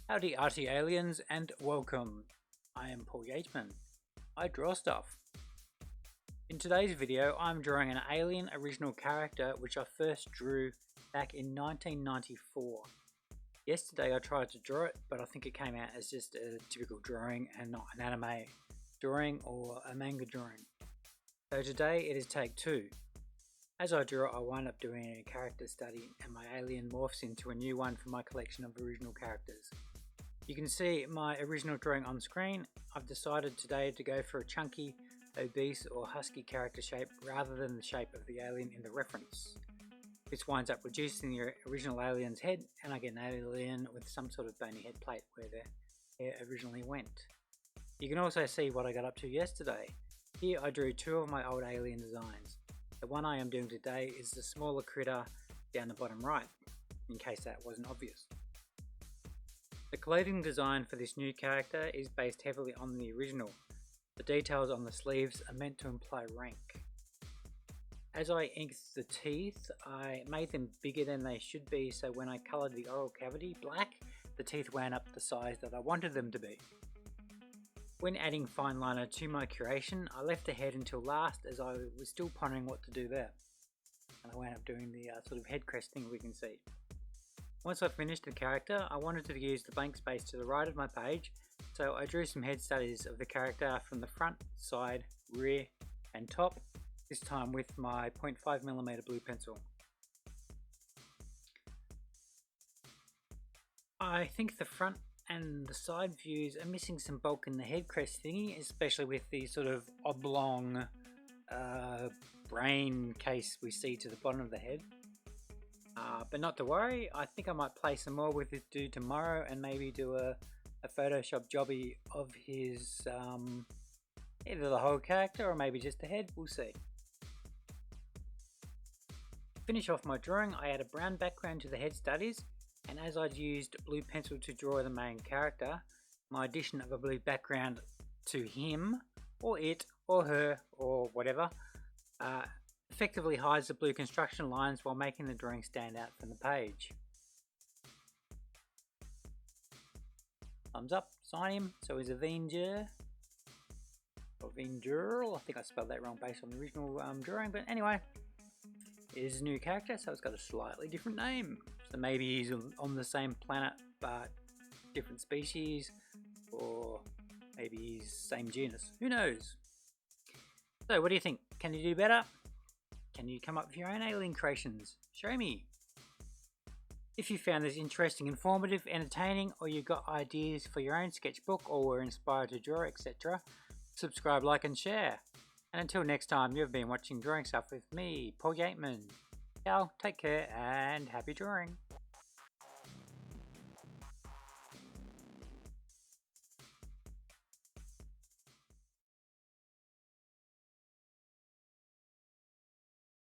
Howdy ArtyAliens and welcome. I am Paul Yateman. I draw stuff. In today's video I'm drawing an Alien original character which I first drew back in 1994. Yesterday I tried to draw it, but I think it came out as just a typical drawing and not an anime drawing or a manga drawing. So today it is take 2. As I draw, I wind up doing a character study and my alien morphs into a new one for my collection of original characters. You can see my original drawing on screen. I've decided today to go for a chunky, obese or husky character shape rather than the shape of the alien in the reference. This winds up reducing the original alien's head and I get an alien with some sort of bony head plate where the hair originally went. You can also see what I got up to yesterday. Here I drew 2 of my old alien designs. The one I am doing today is the smaller critter down the bottom right, in case that wasn't obvious. The clothing design for this new character is based heavily on the original. The details on the sleeves are meant to imply rank. As I inked the teeth, I made them bigger than they should be, so when I coloured the oral cavity black, the teeth wound up the size that I wanted them to be. When adding Fineliner to my creation, I left the head until last as I was still pondering what to do there. And I wound up doing the sort of head crest thing we can see. Once I finished the character, I wanted to use the blank space to the right of my page, so I drew some head studies of the character from the front, side, rear and top, this time with my 0.5mm blue pencil. I think the front and the side views are missing some bulk in the head crest thingy, especially with the sort of oblong brain case we see to the bottom of the head. But not to worry, I think I might play some more with this dude tomorrow and maybe do a Photoshop jobby of his either the whole character or maybe just the head, we'll see. To finish off my drawing, I add a brown background to the head studies. And as I'd used blue pencil to draw the main character, my addition of a blue background to him, or it, or her, or whatever, effectively hides the blue construction lines while making the drawing stand out from the page. Thumbs up, sign him, so he's Avenger. Or Avenger, I think I spelled that wrong based on the original drawing, but anyway. It is a new character, so it's got a slightly different name. So maybe he's on the same planet but different species, or maybe he's same genus. Who knows? So what do you think? Can you do better? Can you come up with your own alien creations? Show me! If you found this interesting, informative, entertaining, or you got ideas for your own sketchbook or were inspired to draw, etc., subscribe, like and share. And until next time, you've been watching Drawing Stuff with me, Paul Yateman. Ciao, take care, and happy drawing.